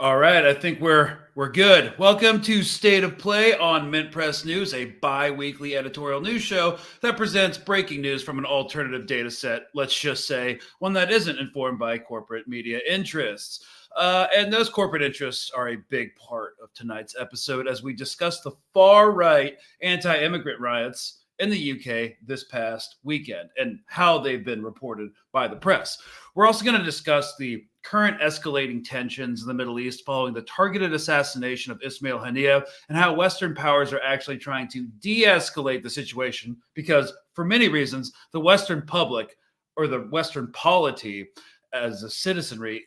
All right, I think we're good. Welcome to State of Play on Mint Press News, a bi-weekly editorial news show that presents breaking news from an alternative data set, let's just say one that isn't informed by corporate media interests. And those corporate interests are a big part of tonight's episode as we discuss the far-right anti-immigrant riots in the UK this past weekend and how they've been reported by the press. We're also going to discuss the current escalating tensions in the Middle East following the targeted assassination of Ismail Haniyeh and how Western powers are actually trying to de-escalate the situation because, for many reasons, the Western public or the Western polity as a citizenry,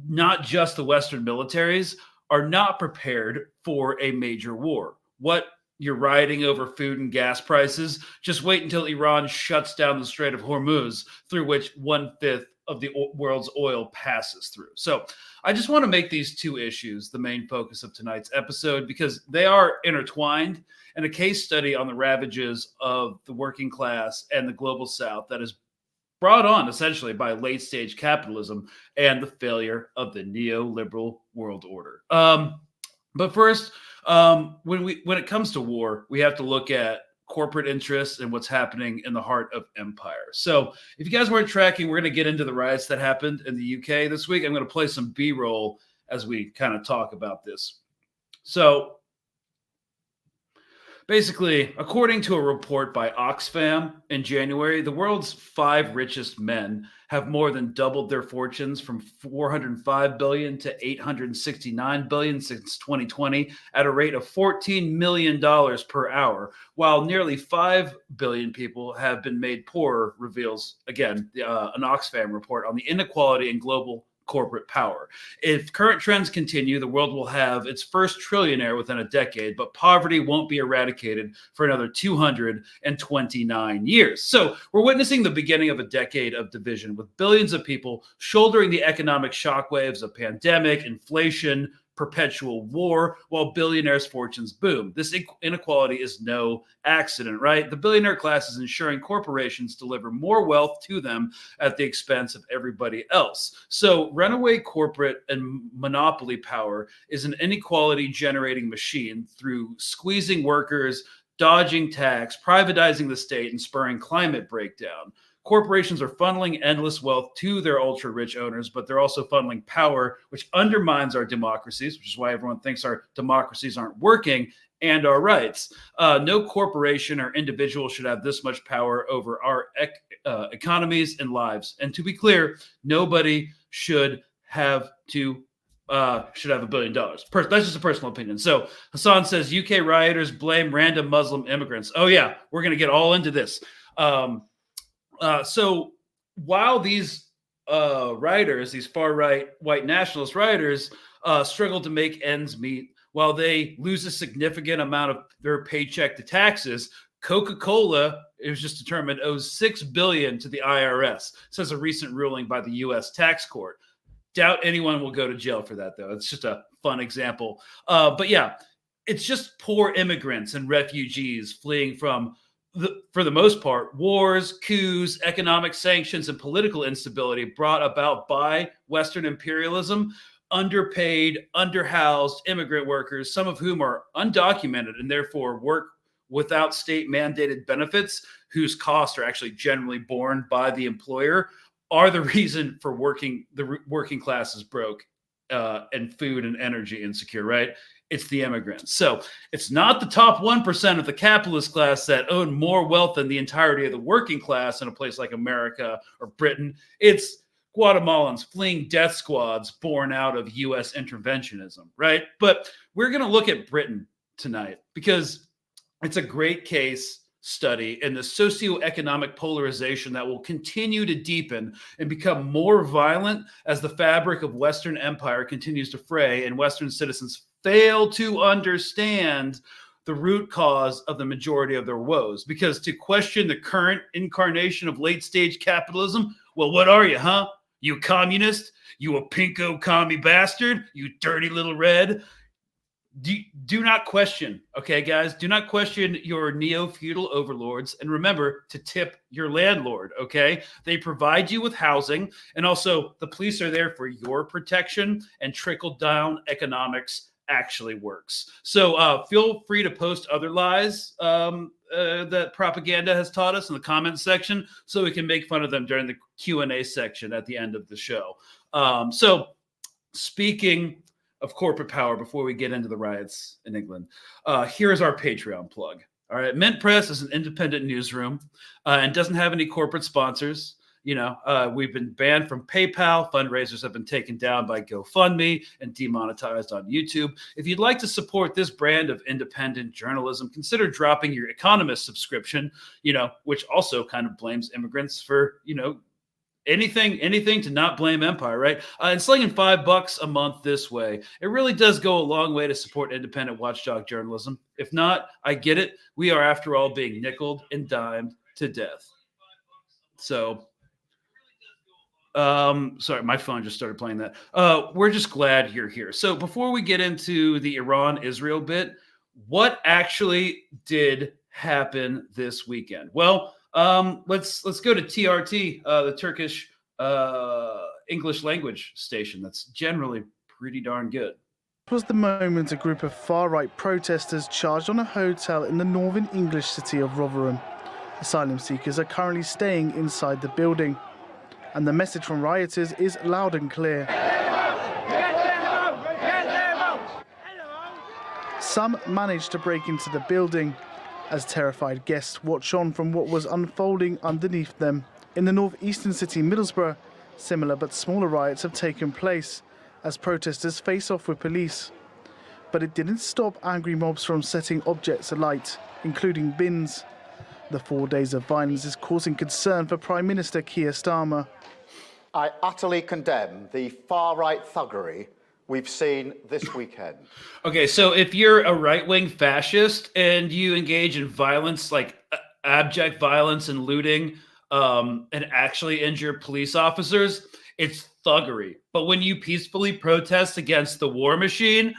not just the Western militaries, are not prepared for a major war. What you're rioting over food and gas prices, just wait until Iran shuts down the Strait of Hormuz, through which 1/5 of the world's oil passes through. So I just want to make these two issues the main focus of tonight's episode because they are intertwined, and a case study on the ravages of the working class and the global South that is brought on essentially by late stage capitalism and the failure of the neoliberal world order. But first, when it comes to war, we have to look at corporate interests and what's happening in the heart of empire. So, if you guys weren't tracking, we're going to get into the riots that happened in the UK this week. I'm going to play some B-roll as we kind of talk about this. So, basically, according to a report by Oxfam in January, the world's 5 richest men have more than doubled their fortunes from 405 billion to 869 billion since 2020 at a rate of $14 million per hour, while nearly 5 billion people have been made poorer, reveals, again, an Oxfam report on the inequality in global corporate power. If current trends continue, the world will have its first trillionaire within a decade, but poverty won't be eradicated for another 229 years. So we're witnessing the beginning of a decade of division, with billions of people shouldering the economic shockwaves of pandemic, inflation, perpetual war, while billionaires' fortunes boom. This inequality is no accident, right? The billionaire class is ensuring corporations deliver more wealth to them at the expense of everybody else. So runaway corporate and monopoly power is an inequality generating machine through squeezing workers, dodging tax, privatizing the state, and spurring climate breakdown. Corporations are funneling endless wealth to their ultra rich owners, but they're also funneling power, which undermines our democracies, which is why everyone thinks our democracies aren't working, and our rights. No corporation or individual should have this much power over our economies and lives. And to be clear, nobody should have $1 billion. That's just a personal opinion. So Hassan says UK rioters blame random Muslim immigrants. Oh yeah, we're going to get all into this. So while these rioters, these far-right white nationalist rioters, struggle to make ends meet, while they lose a significant amount of their paycheck to taxes, Coca-Cola, it was just determined, owes $6 billion to the IRS, says a recent ruling by the U.S. tax court. Doubt anyone will go to jail for that, though. It's just a fun example. But yeah, it's just poor immigrants and refugees fleeing from, for the most part, wars, coups, economic sanctions, and political instability brought about by Western imperialism. Underpaid, underhoused immigrant workers, some of whom are undocumented and therefore work without state mandated benefits, whose costs are actually generally borne by the employer, are the reason for the working class is broke and food and energy insecure, right? It's the immigrants. So it's not the top 1% of the capitalist class that own more wealth than the entirety of the working class in a place like America or Britain. It's Guatemalans fleeing death squads born out of U.S. interventionism, right? But we're going to look at Britain tonight because it's a great case study in the socioeconomic polarization that will continue to deepen and become more violent as the fabric of Western empire continues to fray and Western citizens fail to understand the root cause of the majority of their woes. Because to question the current incarnation of late-stage capitalism, well, what are you, huh? You communist? You a pinko commie bastard? You dirty little red? do not question, okay, guys? Do not question your neo-feudal overlords, and remember to tip your landlord, okay? They provide you with housing, and also the police are there for your protection, and trickle-down economics actually works. So feel free to post other lies that propaganda has taught us in the comments section so we can make fun of them during the Q&A section at the end of the show. So speaking of corporate power, before we get into the riots in England, here's our Patreon plug. All right, Mint Press is an independent newsroom and doesn't have any corporate sponsors. We've been banned from PayPal. Fundraisers have been taken down by GoFundMe and demonetized on YouTube. If you'd like to support this brand of independent journalism, consider dropping your Economist subscription, which also kind of blames immigrants for, anything to not blame empire, right? And slinging $5 a month this way, it really does go a long way to support independent watchdog journalism. If not, I get it. We are, after all, being nickeled and dimed to death. So, sorry, my phone just started playing that. We're just glad you're here. So before we get into the Iran-Israel bit, what actually did happen this weekend? Well, let's go to TRT, the Turkish English language station. That's generally pretty darn good. It was the moment a group of far-right protesters charged on a hotel in the northern English city of Rotherham. Asylum seekers are currently staying inside the building, and the message from rioters is loud and clear. Some managed to break into the building, as terrified guests watch on from what was unfolding underneath them. In the northeastern city Middlesbrough, similar but smaller riots have taken place as protesters face off with police. But it didn't stop angry mobs from setting objects alight, including bins. The 4 days of violence is causing concern for Prime Minister Keir Starmer. I utterly condemn the far-right thuggery we've seen this weekend. Okay, so if you're a right-wing fascist and you engage in violence, like abject violence and looting, and actually injure police officers, it's thuggery. But when you peacefully protest against the war machine,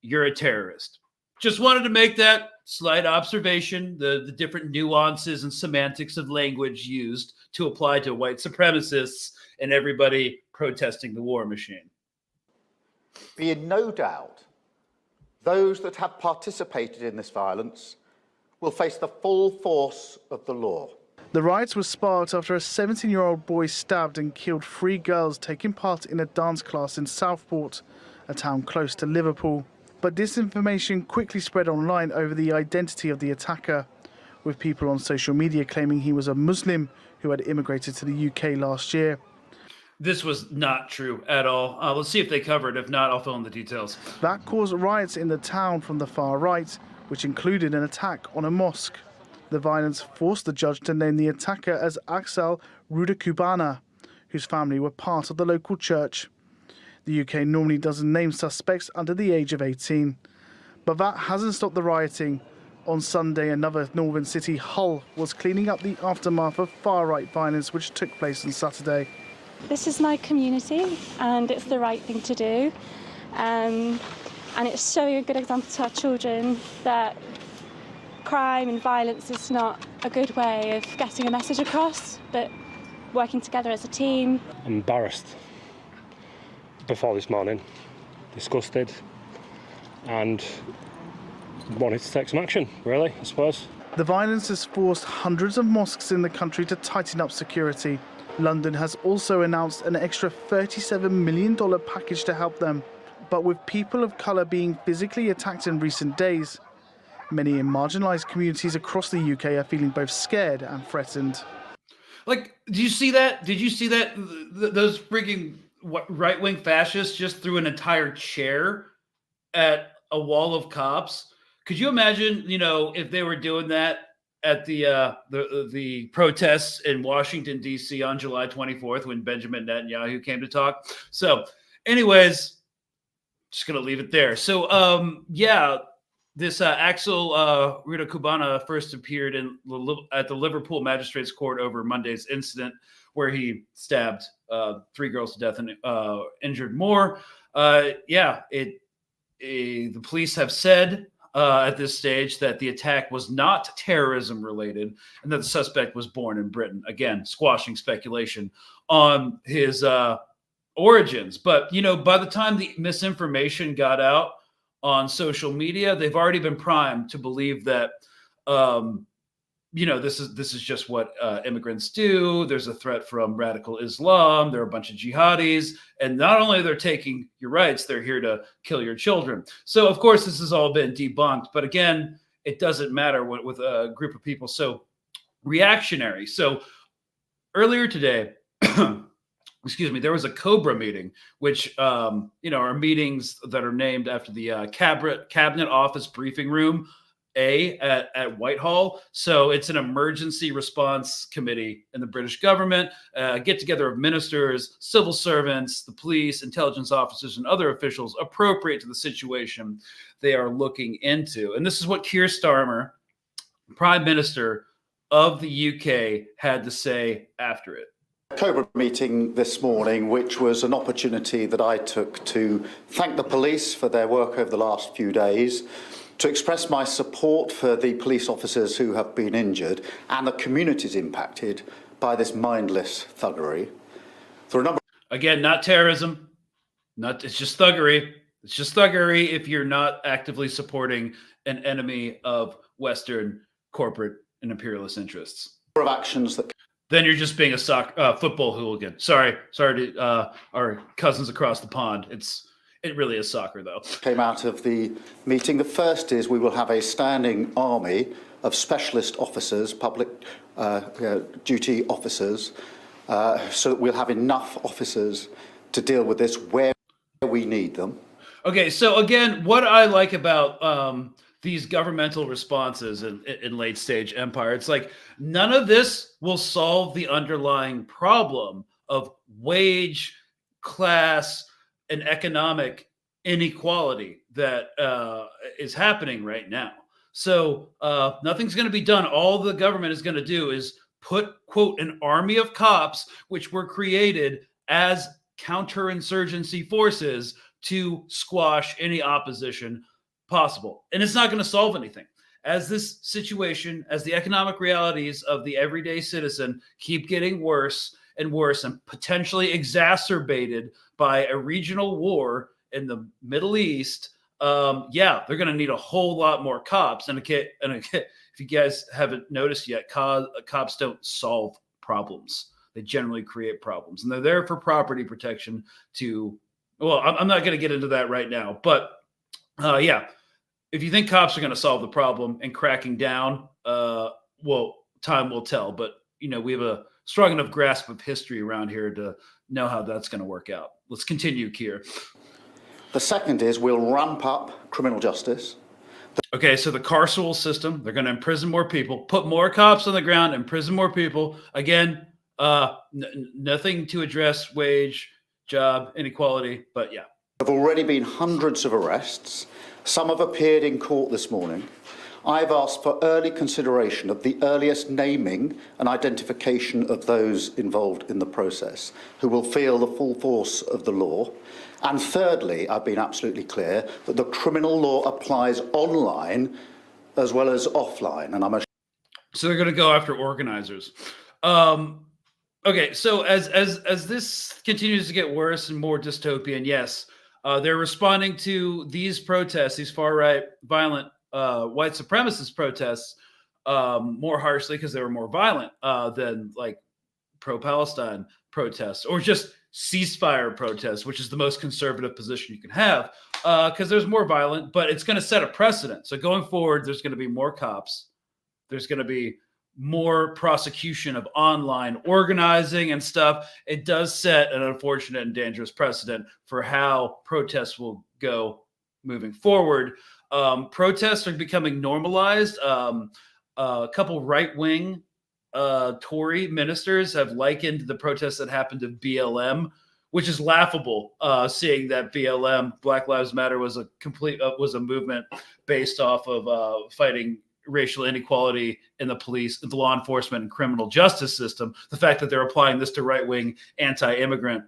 you're a terrorist. Just wanted to make that slight observation, the different nuances and semantics of language used to apply to white supremacists and everybody protesting the war machine. Be in no doubt, those that have participated in this violence will face the full force of the law. The riots were sparked after a 17-year-old boy stabbed and killed 3 girls taking part in a dance class in Southport, a town close to Liverpool. But disinformation quickly spread online over the identity of the attacker, with people on social media claiming he was a Muslim who had immigrated to the UK last year. This was not true at all. Let's see if they cover it. If not, I'll fill in the details. That caused riots in the town from the far right, which included an attack on a mosque. The violence forced the judge to name the attacker as Axel Rudakubana, whose family were part of the local church. The UK normally doesn't name suspects under the age of 18. But that hasn't stopped the rioting. On Sunday, another northern city, Hull, was cleaning up the aftermath of far-right violence which took place on Saturday. This is my community and it's the right thing to do. And it's showing a good example to our children that crime and violence is not a good way of getting a message across, but working together as a team. Embarrassed before this morning, disgusted, and wanted to take some action, really, I suppose. The violence has forced hundreds of mosques in the country to tighten up security. London has also announced an extra $37 million package to help them. But with people of colour being physically attacked in recent days, many in marginalised communities across the UK are feeling both scared and threatened. Like, did you see that? Those freaking right-wing fascists just threw an entire chair at a wall of cops. Could you imagine, if they were doing that at the protests in Washington, D.C. on July 24th when Benjamin Netanyahu came to talk? So anyways, just going to leave it there. So, this Axel Rudakubana first appeared at the Liverpool Magistrates Court over Monday's incident where he stabbed 3 girls to death and injured more. the police have said at this stage that the attack was not terrorism related and that the suspect was born in Britain. Again, squashing speculation on his origins. But, by the time the misinformation got out on social media, they've already been primed to believe that, this is just what immigrants do. There's a threat from radical Islam. There are a bunch of jihadis. And not only they're taking your rights, they're here to kill your children. So, of course, this has all been debunked. But again, it doesn't matter with a group of people so reactionary. So earlier today, excuse me, there was a COBRA meeting, which, are meetings that are named after the Cabinet Office Briefing Room at Whitehall. So it's an emergency response committee in the British government, get together of ministers, civil servants, the police, intelligence officers, and other officials appropriate to the situation they are looking into. And this is what Keir Starmer, Prime Minister of the UK, had to say after it. COBRA meeting this morning, which was an opportunity that I took to thank the police for their work over the last few days, to express my support for the police officers who have been injured and the communities impacted by this mindless thuggery. Again, not terrorism. It's just thuggery. It's just thuggery if you're not actively supporting an enemy of Western corporate and imperialist interests. Of actions that then you're just being a football hooligan. Sorry to our cousins across the pond. It really is soccer, though. Came out of the meeting. The first is we will have a standing army of specialist officers, public duty officers, so that we'll have enough officers to deal with this where we need them. Okay, so again, what I like about these governmental responses in late stage empire, it's like none of this will solve the underlying problem of wage, class, and economic inequality that is happening right now. So nothing's going to be done. All the government is going to do is put, quote, an army of cops, which were created as counterinsurgency forces to squash any opposition possible. And it's not going to solve anything. As this situation, as the economic realities of the everyday citizen keep getting worse and worse and potentially exacerbated by a regional war in the Middle East, they're going to need a whole lot more cops. And if you guys haven't noticed yet, cops don't solve problems. They generally create problems. And they're there for property protection I'm not going to get into that right now. But if you think cops are going to solve the problem and cracking down, time will tell. But, we have a strong enough grasp of history around here to know how that's going to work out. Let's continue, Keir. The second is we'll ramp up criminal justice. Okay, so the carceral system, they're going to imprison more people, put more cops on the ground, imprison more people. Again, nothing to address wage, job, inequality, but yeah. There have already been hundreds of arrests. Some have appeared in court this morning. I've asked for early consideration of the earliest naming and identification of those involved in the process who will feel the full force of the law. And thirdly, I've been absolutely clear that the criminal law applies online as well as offline. And so they're going to go after organizers. Okay, so as this continues to get worse and more dystopian, yes, they're responding to these protests, these far-right, violent white supremacist protests more harshly because they were more violent than like pro-Palestine protests or just ceasefire protests, which is the most conservative position you can have because there's more violent, but it's going to set a precedent. So going forward, there's going to be more cops. There's going to be more prosecution of online organizing and stuff. It does set an unfortunate and dangerous precedent for how protests will go moving forward. Protests are becoming normalized. A couple right-wing Tory ministers have likened the protests that happened to BLM, which is laughable, seeing that BLM, Black Lives Matter, was a movement based off of fighting racial inequality in the police, the law enforcement, and criminal justice system. The fact that they're applying this to right-wing anti-immigrant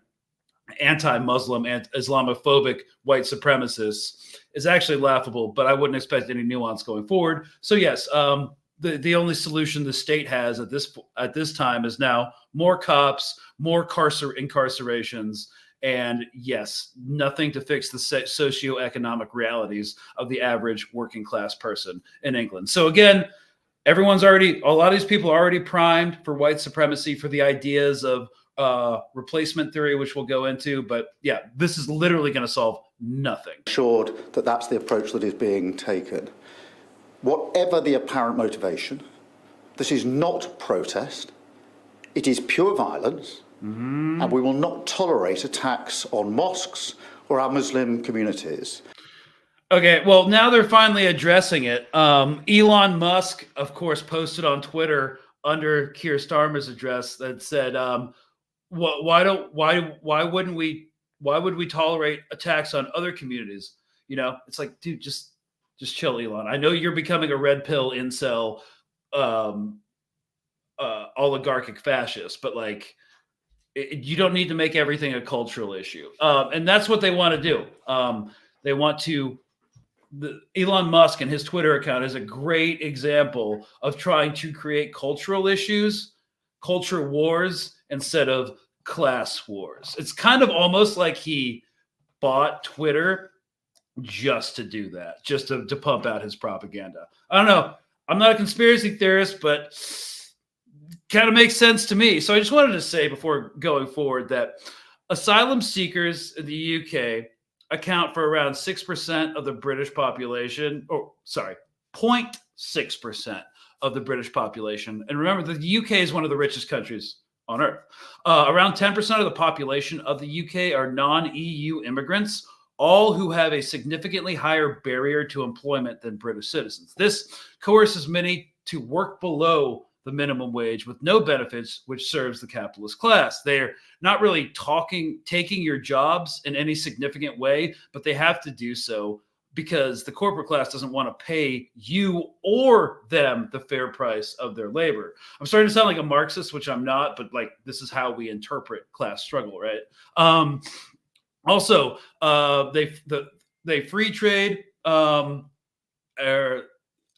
anti-Muslim and Islamophobic white supremacists is actually laughable, but I wouldn't expect any nuance going forward. So yes, the only solution the state has at this time is now more cops, more incarcerations, and yes, nothing to fix the socioeconomic realities of the average working class person in England. So again, a lot of these people are already primed for white supremacy, for the ideas of replacement theory, which we'll go into. But yeah, this is literally going to solve nothing. Assured that that's the approach that is being taken. Whatever the apparent motivation, this is not protest. It is pure violence. And we will not tolerate attacks on mosques or our Muslim communities. Okay, well, now they're finally addressing it. Elon Musk, of course, posted on Twitter under Keir Starmer's address that said, why would we tolerate attacks on other communities? You know, it's like, dude, just chill, Elon. I know you're becoming a red pill incel, oligarchic fascist, but like, you don't need to make everything a cultural issue. And that's what they want to do. They want to. Elon Musk and his Twitter account is a great example of trying to create cultural issues, culture wars, instead of class wars. It's kind of almost like he bought Twitter just to do that, just to pump out his propaganda. I don't know. I'm not a conspiracy theorist, but kind of makes sense to me. So I just wanted to say before going forward that asylum seekers in the UK account for around 6% of the British population, 0.6% of the British population. And remember, the UK is one of the richest countries on earth. Around 10% of the population of the UK are non-EU immigrants, all who have a significantly higher barrier to employment than British citizens. This coerces many to work below the minimum wage with no benefits, which serves the capitalist class. They're not really taking your jobs in any significant way, but they have to do so because the corporate class doesn't want to pay you or them the fair price of their labor. I'm starting to sound like a Marxist, which I'm not, but like this is how we interpret class struggle, right? Also, they free trade,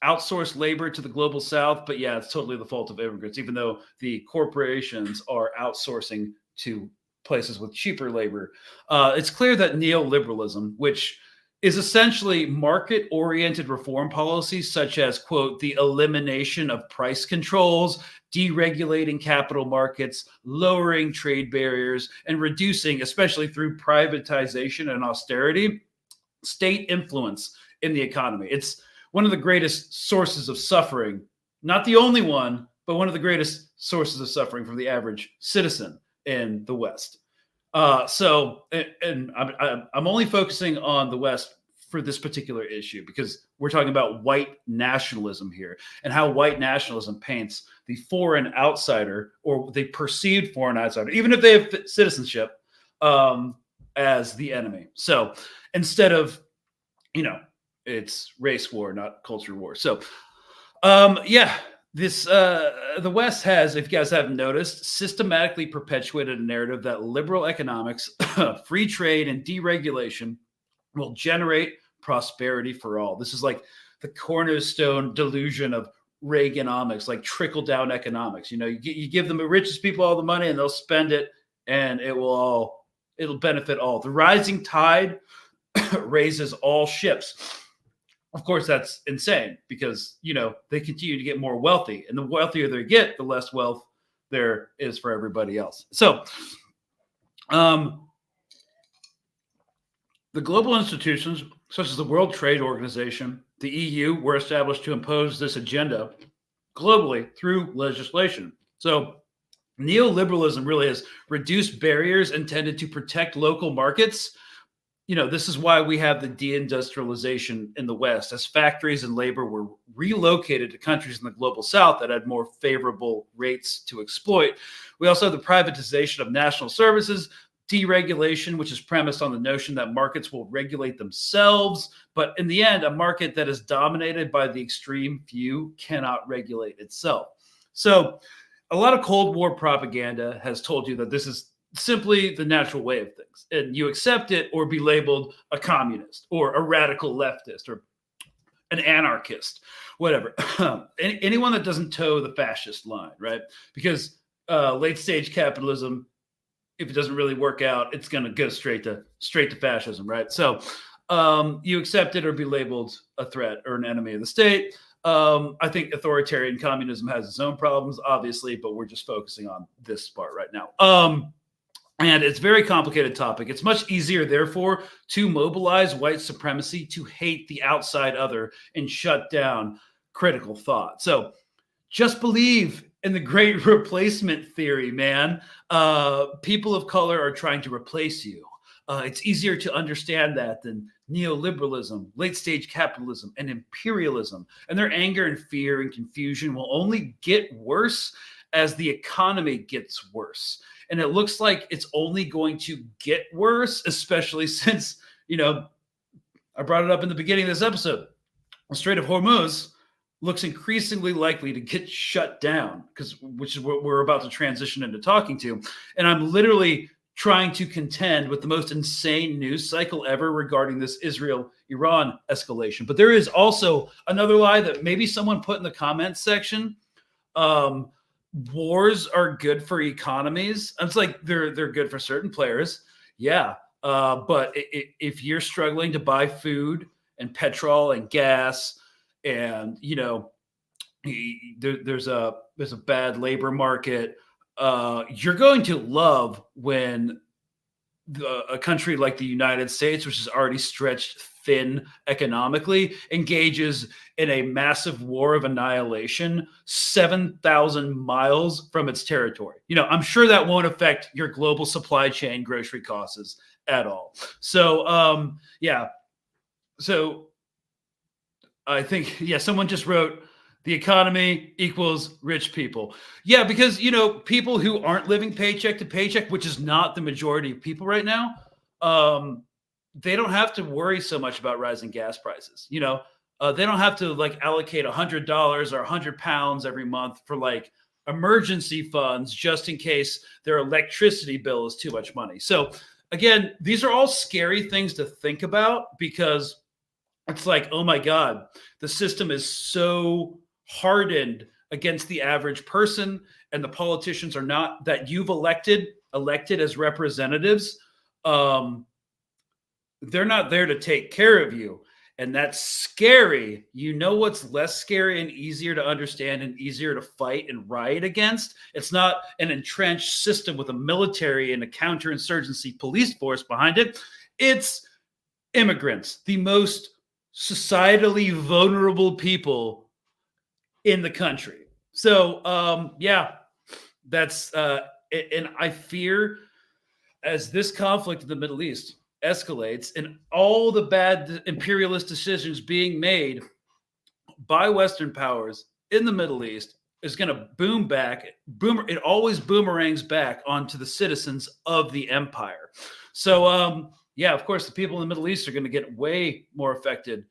outsource labor to the global south, but yeah, it's totally the fault of immigrants, even though the corporations are outsourcing to places with cheaper labor. It's clear that neoliberalism, which is essentially market-oriented reform policies such as, quote, the elimination of price controls, deregulating capital markets, lowering trade barriers, and reducing, especially through privatization and austerity, state influence in the economy. It's one of the greatest sources of suffering, not the only one, but one of the greatest sources of suffering for the average citizen in the West. And I'm only focusing on the West for this particular issue because we're talking about white nationalism here and how white nationalism paints the foreign outsider or the perceived foreign outsider, even if they have citizenship, as the enemy. So instead of, it's race war, not culture war. So, this the West has, if you guys haven't noticed, systematically perpetuated a narrative that liberal economics, free trade, and deregulation will generate prosperity for all. This is like the cornerstone delusion of Reaganomics, like trickle down economics. You give them the richest people all the money, and they'll spend it, and it'll benefit all. The rising tide raises all ships. Of course, that's insane because, they continue to get more wealthy. And the wealthier they get, the less wealth there is for everybody else. So the global institutions, such as the World Trade Organization, the EU, were established to impose this agenda globally through legislation. So neoliberalism really has reduced barriers intended to protect local markets. This is why we have the deindustrialization in the West, as factories and labor were relocated to countries in the global South that had more favorable rates to exploit. We also have the privatization of national services, deregulation, which is premised on the notion that markets will regulate themselves. But in the end, a market that is dominated by the extreme few cannot regulate itself. So a lot of Cold War propaganda has told you that this is simply the natural way of things. And you accept it or be labeled a communist or a radical leftist or an anarchist, whatever. Anyone that doesn't toe the fascist line, right? Because late stage capitalism, if it doesn't really work out, it's going to go straight to fascism, right? So you accept it or be labeled a threat or an enemy of the state. I think authoritarian communism has its own problems, obviously, but we're just focusing on this part right now. And it's a very complicated topic. It's much easier, therefore, to mobilize white supremacy, to hate the outside other, and shut down critical thought. So just believe in the great replacement theory, man. People of color are trying to replace you. It's easier to understand that than neoliberalism, late-stage capitalism, and imperialism. And their anger and fear and confusion will only get worse as the economy gets worse. And it looks like it's only going to get worse, especially since, I brought it up in the beginning of this episode. The Strait of Hormuz looks increasingly likely to get shut down, which is what we're about to transition into talking to. And I'm literally trying to contend with the most insane news cycle ever regarding this Israel-Iran escalation. But there is also another lie that maybe someone put in the comments section. Wars are good for economies. It's like they're good for certain players. Yeah. But if you're struggling to buy food and petrol and gas and, there's a bad labor market, you're going to love when a country like the United States, which is already stretched thin economically, engages in a massive war of annihilation 7,000 miles from its territory. I'm sure that won't affect your global supply chain grocery costs at all. So, yeah. So I think, someone just wrote, the economy equals rich people. Yeah, because, people who aren't living paycheck to paycheck, which is not the majority of people right now, they don't have to worry so much about rising gas prices. They don't have to allocate $100 or 100 pounds every month for emergency funds just in case their electricity bill is too much money. So again, these are all scary things to think about because it's like, oh my God, the system is so hardened against the average person, and the politicians are not that you've elected as representatives. They're not there to take care of you. And that's scary. What's less scary and easier to understand and easier to fight and riot against? It's not an entrenched system with a military and a counterinsurgency police force behind it. It's immigrants, the most societally vulnerable people in the country. So, that's, and I fear as this conflict in the Middle East escalates and all the bad imperialist decisions being made by Western powers in the Middle East is going to it always boomerangs back onto the citizens of the empire. So, of course, the people in the Middle East are going to get way more affected,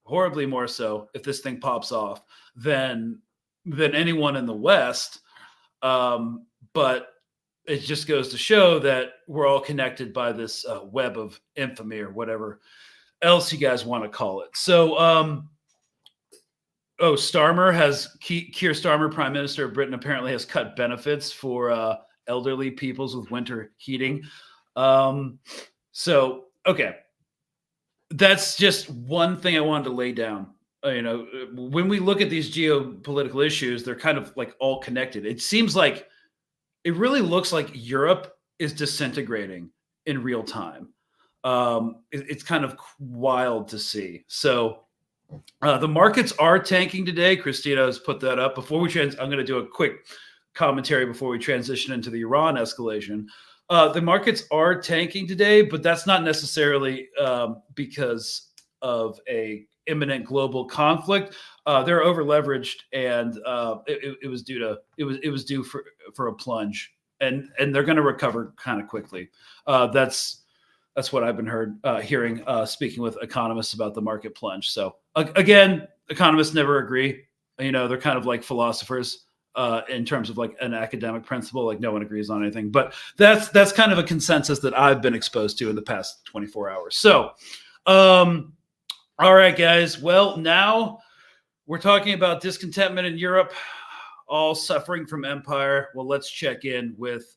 horribly more so, if this thing pops off than anyone in the West. But it just goes to show that we're all connected by this web of infamy or whatever else you guys want to call it. So, Keir Starmer, Prime Minister of Britain, apparently has cut benefits for elderly peoples with winter heating. So, okay. That's just one thing I wanted to lay down. When we look at these geopolitical issues, they're kind of all connected. It really looks like Europe is disintegrating in real time. It's kind of wild to see. So the markets are tanking today. Christina has put that up. I'm going to do a quick commentary before we transition into the Iran escalation. The markets are tanking today, but that's not necessarily because of a imminent global conflict. They're over leveraged, and it was due for a plunge, and they're going to recover kind of quickly. That's what I've been hearing speaking with economists about the market plunge. So again, economists never agree. They're kind of like philosophers. in terms of like an academic principle. Like no one agrees on anything, but that's kind of a consensus that I've been exposed to in the past 24 hours. So, all right, guys. Well, now we're talking about discontentment in Europe, all suffering from empire. Well, let's check in with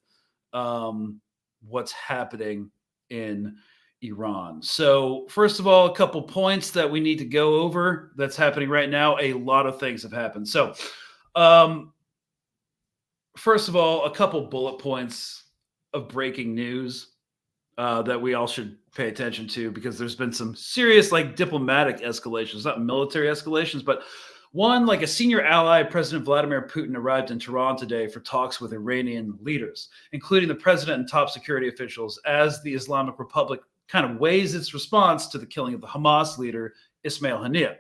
what's happening in Iran. So, first of all, a couple points that we need to go over that's happening right now. A lot of things have happened. So, first of all, a couple bullet points of breaking news that we all should pay attention to, because there's been some serious like diplomatic escalations, not military escalations, but one, like a senior ally, President Vladimir Putin, arrived in Tehran today for talks with Iranian leaders, including the president and top security officials, as the Islamic Republic kind of weighs its response to the killing of the Hamas leader, Ismail Haniyeh.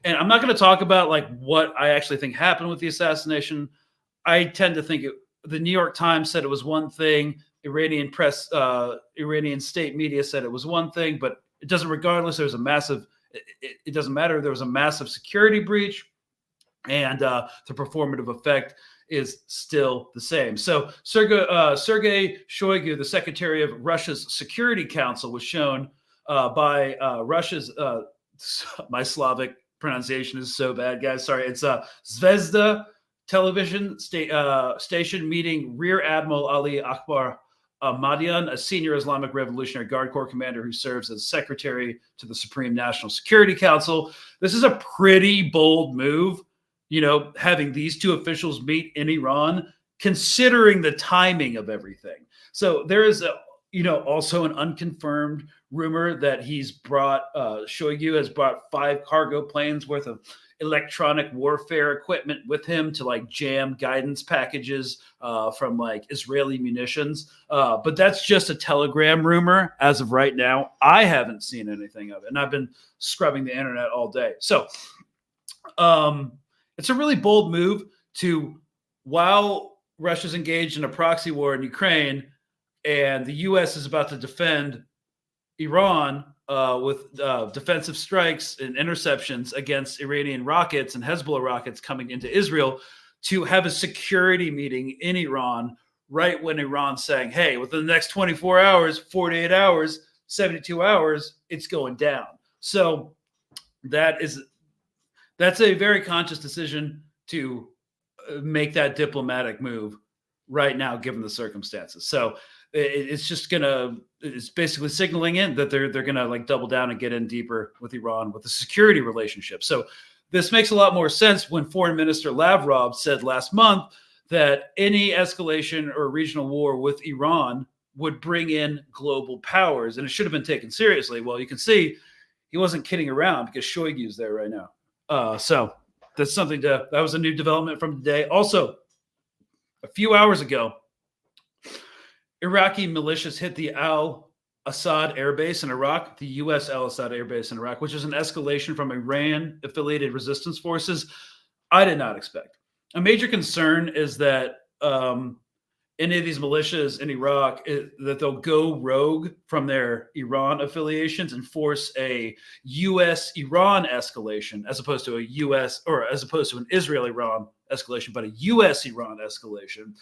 And I'm not going to talk about like what I actually think happened with the assassination. I tend to think the New York Times said it was one thing. Iranian press, Iranian state media said it was one thing, but it doesn't, regardless, there's a massive, it doesn't matter. There was a massive security breach, and the performative effect is still the same. So Sergei Shoigu, the secretary of Russia's Security Council, was shown by Russia's, my Slavic pronunciation is so bad, guys. Sorry. It's Zvezda television station meeting Rear Admiral Ali Akbar Ahmadian, a senior Islamic Revolutionary Guard Corps commander who serves as secretary to the Supreme National Security Council. This is a pretty bold move, you know, having these two officials meet in Iran, considering the timing of everything. So there is also an unconfirmed rumor that he's brought, Shoigu has brought 5 cargo planes worth of electronic warfare equipment with him to like jam guidance packages from like Israeli munitions. But that's just a Telegram rumor as of right now. I haven't seen anything of it, and I've been scrubbing the internet all day. So it's a really bold move to, while Russia's engaged in a proxy war in Ukraine and the U.S. is about to defend Iran with defensive strikes and interceptions against Iranian rockets and Hezbollah rockets coming into Israel, to have a security meeting in Iran right when Iran's saying, hey, within the next 24 hours, 48 hours, 72 hours, it's going down. So that's a very conscious decision to make that diplomatic move right now, given the circumstances. So it's basically signaling in that they're gonna like double down and get in deeper with Iran with the security relationship. So this makes a lot more sense when Foreign Minister Lavrov said last month that any escalation or regional war with Iran would bring in global powers, and it should have been taken seriously. Well, you can see he wasn't kidding around, because Shoigu's there right now. So that's something that was a new development from today. Also, a few hours ago, Iraqi militias hit the Al-Assad Air Base in Iraq, the U.S. Al-Assad Air Base in Iraq, which is an escalation from Iran-affiliated resistance forces I did not expect. A major concern is that any of these militias in Iraq, that they'll go rogue from their Iran affiliations and force a U.S.-Iran escalation, as opposed to an Israel-Iran escalation, but a U.S.-Iran escalation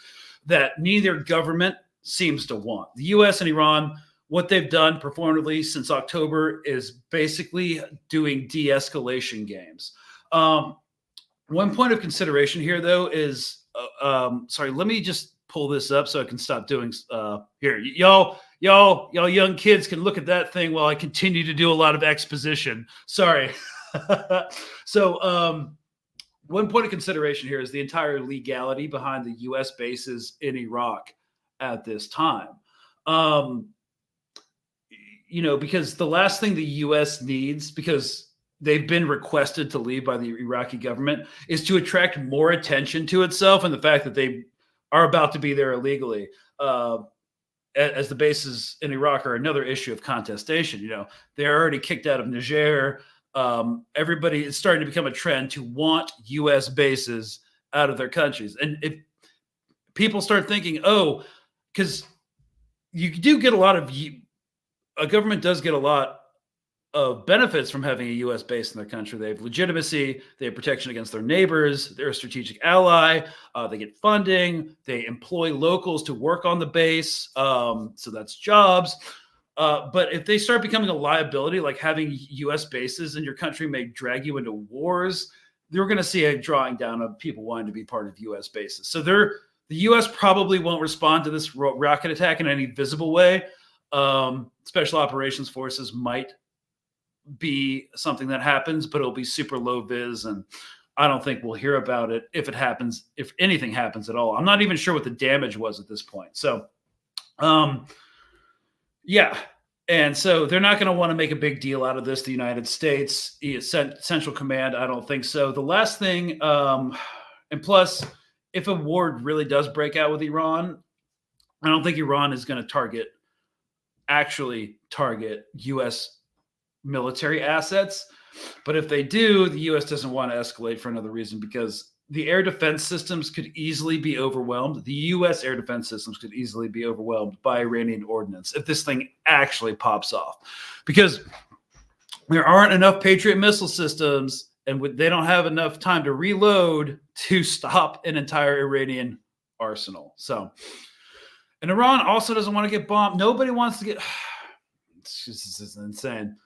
that neither government seems to want. The U.S. and Iran, what they've done performatively since October is basically doing de-escalation games. One point of consideration here, though, is sorry, let me just pull this up so I can stop doing here. Y'all young kids can look at that thing while I continue to do a lot of exposition. Sorry. So one point of consideration here is the entire legality behind the U.S. bases in Iraq at this time. Because the last thing the U.S. needs, because they've been requested to leave by the Iraqi government, is to attract more attention to itself and the fact that they are about to be there illegally, as the bases in Iraq are another issue of contestation. They're already kicked out of Niger. Everybody is starting to become a trend to want U.S. bases out of their countries. And if people start thinking, because you do get a government does get a lot of benefits from having a U.S. base in their country. They have legitimacy, they have protection against their neighbors, they're a strategic ally, they get funding, they employ locals to work on the base, so that's jobs. But if they start becoming a liability, like having U.S. bases in your country may drag you into wars, you're going to see a drawing down of people wanting to be part of U.S. bases. So the U.S. probably won't respond to this rocket attack in any visible way. Special operations forces might be something that happens, but it'll be super low vis, and I don't think we'll hear about it if it happens, if anything happens at all. I'm not even sure what the damage was at this point. So, yeah. And so they're not going to want to make a big deal out of this. The United States Central Command, I don't think so. The last thing, and plus, if a war really does break out with Iran, I don't think Iran is going to actually target U.S. military assets. But if they do, the U.S. doesn't want to escalate for another reason, because the air defense systems could easily be overwhelmed. The U.S. air defense systems could easily be overwhelmed by Iranian ordnance if this thing actually pops off, because there aren't enough Patriot missile systems, and they don't have enough time to reload to stop an entire Iranian arsenal. So, and Iran also doesn't want to get bombed. Nobody wants to get. This is insane.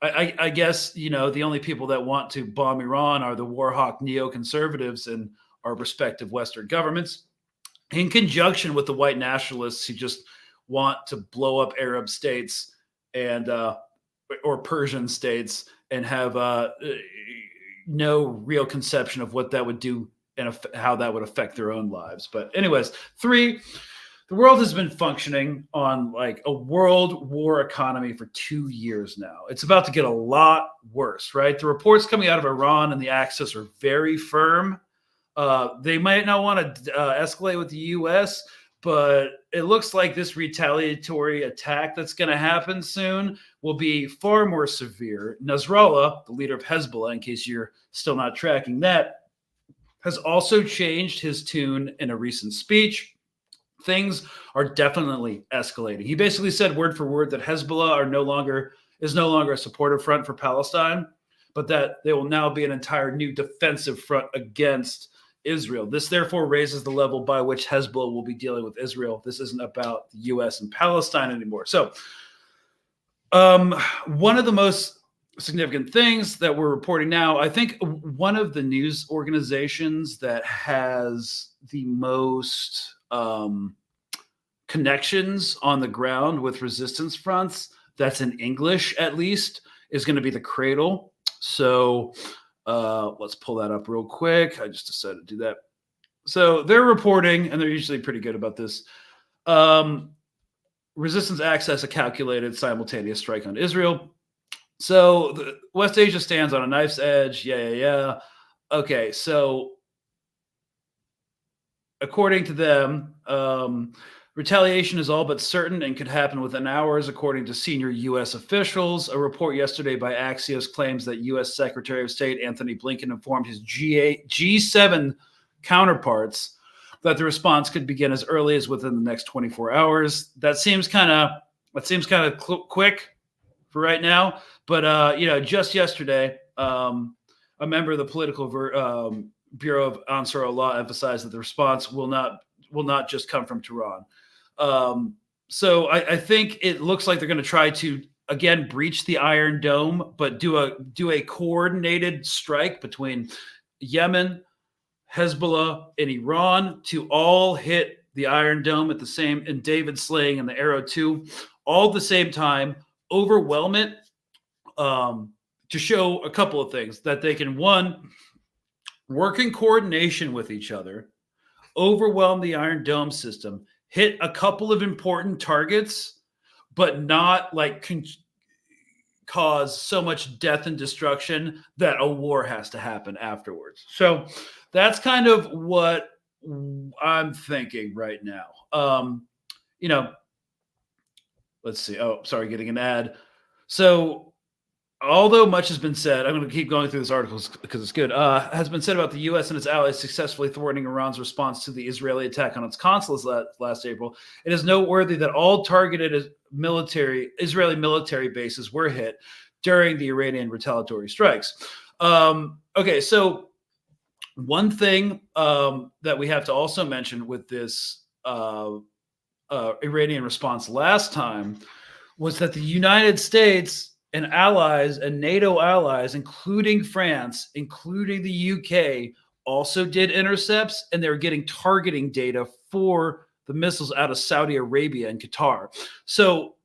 I guess, the only people that want to bomb Iran are the war hawk neoconservatives in our respective Western governments, in conjunction with the white nationalists who just want to blow up Arab states and or Persian states and have no real conception of what that would do and how that would affect their own lives. But anyways, 3, the world has been functioning on like a world war economy for 2 years now. It's about to get a lot worse, right? The reports coming out of Iran and the Axis are very firm. They might not want to escalate with the U.S., but it looks like this retaliatory attack that's going to happen soon will be far more severe. Nasrallah, the leader of Hezbollah, in case you're still not tracking that, has also changed his tune in a recent speech. Things are definitely escalating. He basically said word for word that Hezbollah is no longer a supportive front for Palestine, but that they will now be an entire new defensive front against Israel. This therefore raises the level by which Hezbollah will be dealing with Israel. This isn't about the U.S. and Palestine anymore. So one of the most significant things that we're reporting now, I think one of the news organizations that has the most connections on the ground with resistance fronts, that's in English at least, is going to be the Cradle. So let's pull that up real quick. I just decided to do that. So they're reporting, and they're usually pretty good about this. Resistance access a calculated simultaneous strike on Israel. So the West Asia stands on a knife's edge. Yeah. Okay, so according to them, retaliation is all but certain and could happen within hours, according to senior U.S. officials. A report yesterday by Axios claims that U.S. Secretary of State Anthony Blinken informed his G7 counterparts that the response could begin as early as within the next 24 hours. That seems kind of quick for right now, but just yesterday, a member of the political Bureau of Ansar Allah emphasized that the response will not just come from Tehran. So I think it looks like they're going to try to again breach the Iron Dome, but do a coordinated strike between Yemen, Hezbollah, and Iran to all hit the Iron Dome at the same, and David Sling and the Arrow 2 all at the same time, overwhelm it, to show a couple of things, that they can, one, work in coordination with each other, overwhelm the Iron Dome system, hit a couple of important targets, but not like cause so much death and destruction that a war has to happen afterwards. So that's kind of what I'm thinking right now. Let's see. Oh, sorry, getting an ad. So although much has been said, I'm going to keep going through this article because it's good, has been said about the U.S. and its allies successfully thwarting Iran's response to the Israeli attack on its consulates last April. It is noteworthy that all targeted Israeli military bases were hit. during the Iranian retaliatory strikes. Okay, so one thing that we have to also mention with this Iranian response last time was that the United States and allies and NATO allies, including France, including the UK, also did intercepts, and they were getting targeting data for the missiles out of Saudi Arabia and Qatar. So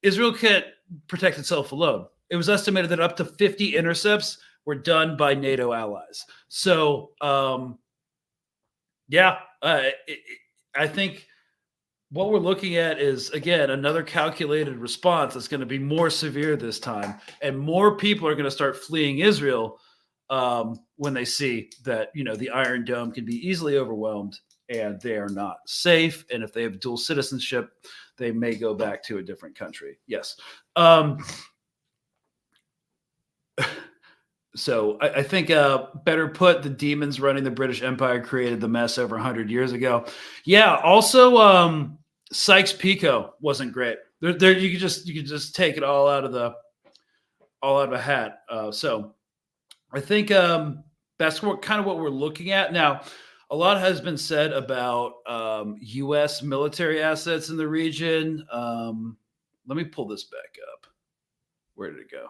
Israel can't protect itself alone. It was estimated that up to 50 intercepts were done by NATO allies. So, I think what we're looking at is, again, another calculated response that's going to be more severe this time. And more people are going to start fleeing Israel when they see that, the Iron Dome can be easily overwhelmed and they are not safe. And if they have dual citizenship, they may go back to a different country. Yes. So I think, better put, the demons running the British Empire created the mess over 100 years ago. Yeah. Also, Sykes-Picot wasn't great. There, you could just take it all out of a hat. So I think that's kind of what we're looking at now. A lot has been said about U.S. military assets in the region. Let me pull this back up. Where did it go?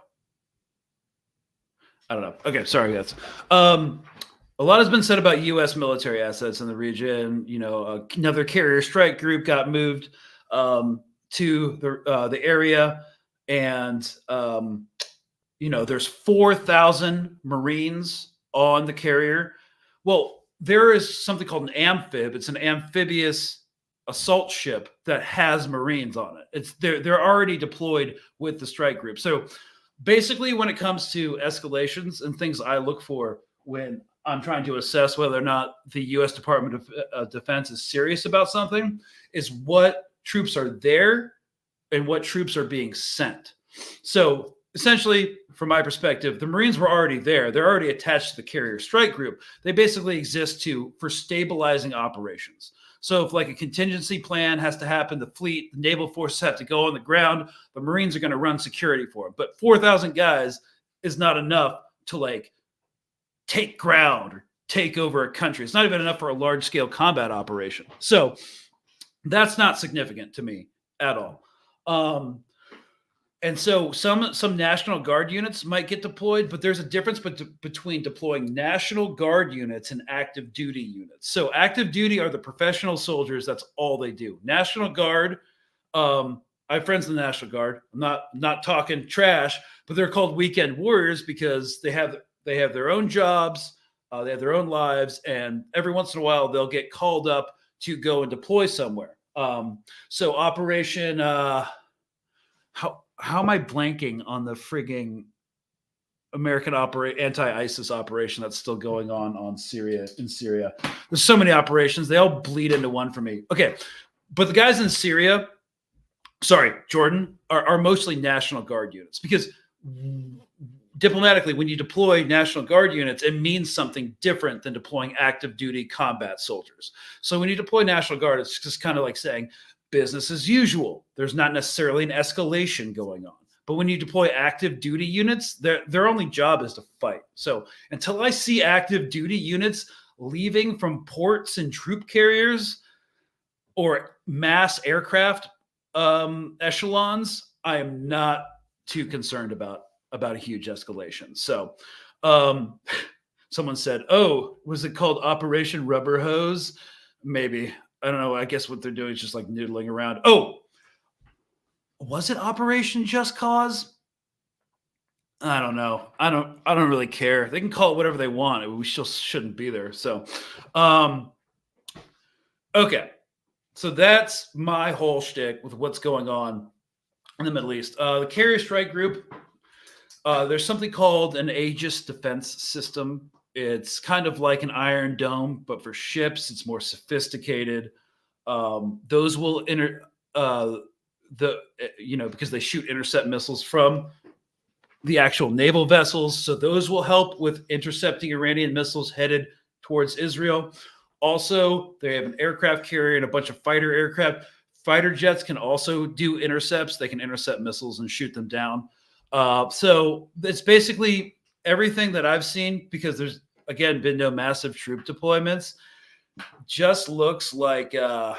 I don't know. Okay, sorry, guys. A lot has been said about U.S. military assets in the region. Another carrier strike group got moved to the area, and there's 4,000 Marines on the carrier. Well, there is something called an amphib. It's an amphibious assault ship that has Marines on it. They're already deployed with the strike group. So basically, when it comes to escalations and things I look for when I'm trying to assess whether or not the U.S. Department of Defense is serious about something, is what troops are there and what troops are being sent. So essentially, from my perspective, the Marines were already there. They're already attached to the carrier strike group. They basically exist for stabilizing operations. So if like a contingency plan has to happen, the fleet, the naval forces have to go on the ground, the Marines are going to run security for them. But 4,000 guys is not enough to take ground or take over a country. It's not even enough for a large scale combat operation. So that's not significant to me at all. And so some National Guard units might get deployed, but there's a difference between deploying National Guard units and active duty units. So active duty are the professional soldiers. That's all they do. National Guard, I have friends in the National Guard. I'm not talking trash, but they're called weekend warriors because they have their own jobs, they have their own lives, and every once in a while they'll get called up to go and deploy somewhere. So Operation how am I blanking on the frigging American anti-ISIS operation that's still going on in Syria? There's so many operations. They all bleed into one for me. Okay. But the guys in Syria, Jordan, are mostly National Guard units because diplomatically, when you deploy National Guard units, it means something different than deploying active duty combat soldiers. So when you deploy National Guard, it's just kind of like saying, business as usual. There's not necessarily an escalation going on. But when you deploy active duty units, their only job is to fight. So until I see active duty units leaving from ports and troop carriers or mass aircraft echelons, I am not too concerned about a huge escalation. So someone said, oh, was it called Operation Rubber Hose? Maybe. I don't know. I guess what they're doing is just like noodling around. Oh, was it Operation Just Cause? I don't know. I don't really care. They can call it whatever they want. We still shouldn't be there. So, okay. So that's my whole shtick with what's going on in the Middle East. The carrier strike group, there's something called an Aegis defense system. It's kind of like an Iron Dome, but for ships, it's more sophisticated. Those will because they shoot intercept missiles from the actual naval vessels. So those will help with intercepting Iranian missiles headed towards Israel. Also, they have an aircraft carrier and a bunch of fighter aircraft. Fighter jets can also do intercepts. They can intercept missiles and shoot them down. So it's basically everything that I've seen, because there's, again, been no massive troop deployments. Just looks like they're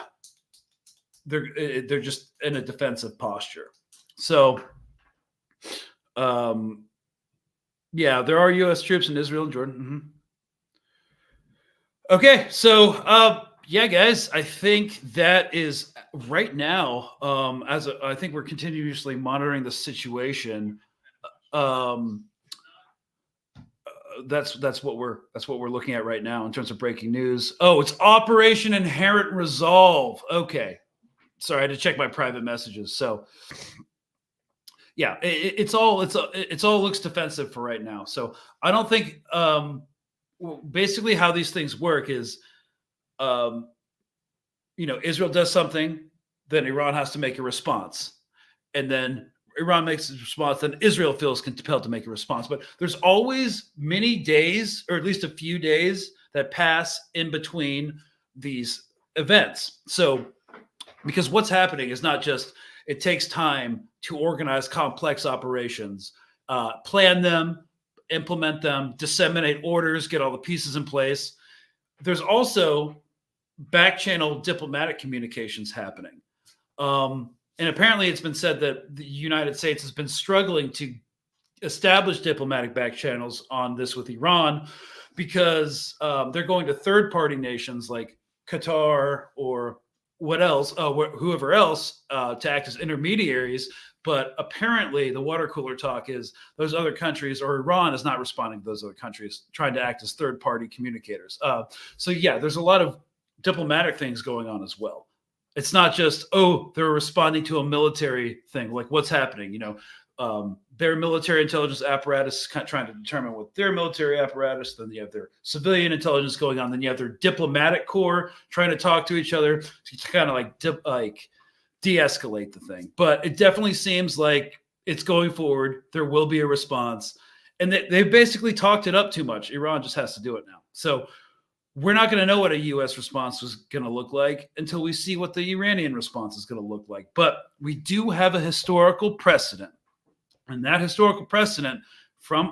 just in a defensive posture. So, yeah, there are U.S. troops in Israel and Jordan. Okay, so yeah, guys, I think that is right now. I think we're continuously monitoring the situation. That's what we're looking at right now in terms of breaking news. Oh, it's Operation Inherent Resolve. Okay, sorry, I had to check my private messages. So, yeah, it's all looks defensive for right now. So I don't think. Basically, how these things work is, Israel does something, then Iran has to make a response, and then Iran makes a response, then Israel feels compelled to make a response. But there's always many days, or at least a few days, that pass in between these events. So, because what's happening is not just, it takes time to organize complex operations, plan them, implement them, disseminate orders, get all the pieces in place. There's also back channel diplomatic communications happening. And apparently it's been said that the United States has been struggling to establish diplomatic back channels on this with Iran, because they're going to third-party nations like Qatar or whoever else, to act as intermediaries. But apparently the water cooler talk is those other countries, or Iran is not responding to those other countries, trying to act as third-party communicators. So yeah, there's a lot of diplomatic things going on as well. It's not just, they're responding to a military thing. Like, what's happening? Their military intelligence apparatus is kind of trying to determine what their military apparatus. Then you have their civilian intelligence going on. Then you have their diplomatic corps trying to talk to each other to kind of like de-escalate the thing. But it definitely seems like it's going forward. There will be a response, and they've basically talked it up too much. Iran just has to do it now. So we're not going to know what a U.S. response is going to look like until we see what the Iranian response is going to look like. But we do have a historical precedent. And that historical precedent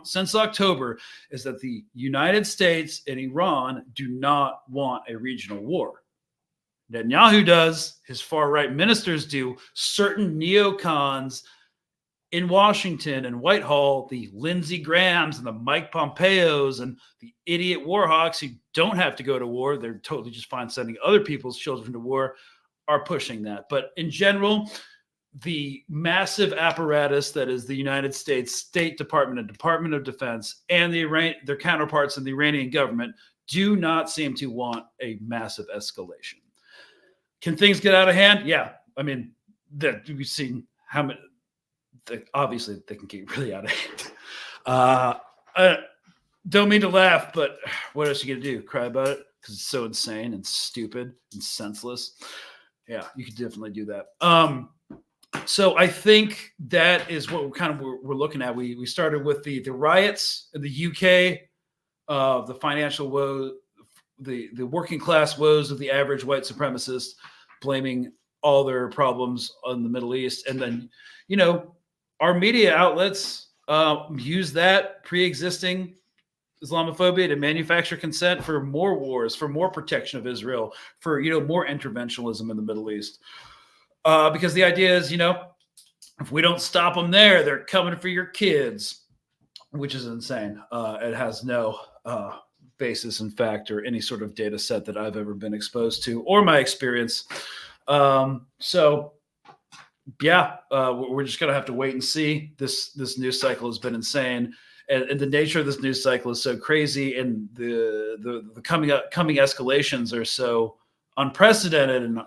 since October is that the United States and Iran do not want a regional war. Netanyahu does, his far-right ministers do, certain neocons in Washington and Whitehall, the Lindsey Grahams and the Mike Pompeos and the idiot war hawks who don't have to go to war, they're totally just fine sending other people's children to war, are pushing that. But in general, the massive apparatus that is the United States State Department and Department of Defense and their counterparts in the Iranian government do not seem to want a massive escalation. Can things get out of hand? Yeah. I mean, we've seen how many. Obviously, they can get really out of hand. I don't mean to laugh, but what else are you going to do? Cry about it? Because it's so insane and stupid and senseless. Yeah, you could definitely do that. So I think that is what we're looking at. We started with the riots in the UK, the financial woes, the working class woes of the average white supremacist, blaming all their problems on the Middle East. And then, our media outlets use that pre-existing Islamophobia to manufacture consent for more wars, for more protection of Israel, for more interventionism in the Middle East. Because the idea is, if we don't stop them there, they're coming for your kids, which is insane. It has no basis in fact or any sort of data set that I've ever been exposed to or my experience. So yeah, we're just gonna have to wait and see. This news cycle has been insane, and the nature of this news cycle is so crazy, and the coming escalations are so unprecedented, and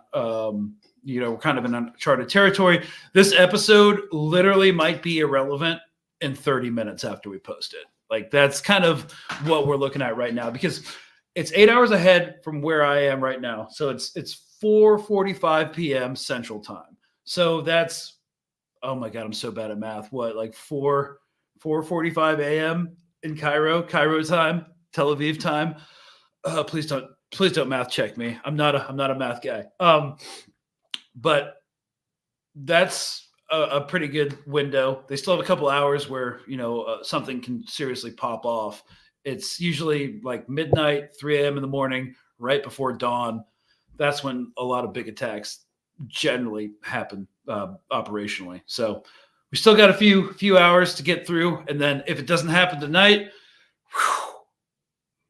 we're kind of in uncharted territory. This episode literally might be irrelevant in 30 minutes after we post it. Like, that's kind of what we're looking at right now, because it's 8 hours ahead from where I am right now. So it's 4:45 p.m. Central Time. So that's, oh my God, I'm so bad at math. What, like 4:45 a.m. in Cairo time, Tel Aviv time. Please don't math check me. I'm not a math guy. But that's a pretty good window. They still have a couple hours where, something can seriously pop off. It's usually like midnight, 3 a.m. in the morning, right before dawn. That's when a lot of big attacks generally happen operationally. So we still got a few hours to get through. And then if it doesn't happen tonight,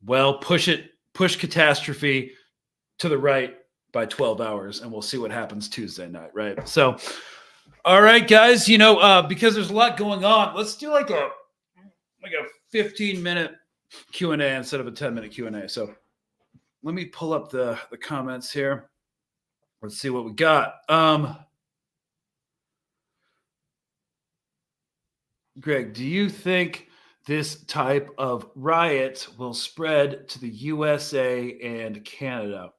well, push catastrophe to the right by 12 hours, and we'll see what happens Tuesday night, right? So, all right, guys, because there's a lot going on, let's do like a 15-minute Q&A instead of a 10-minute Q&A. So let me pull up the comments here. Let's see what we got. Greg, do you think this type of riot will spread to the USA and Canada?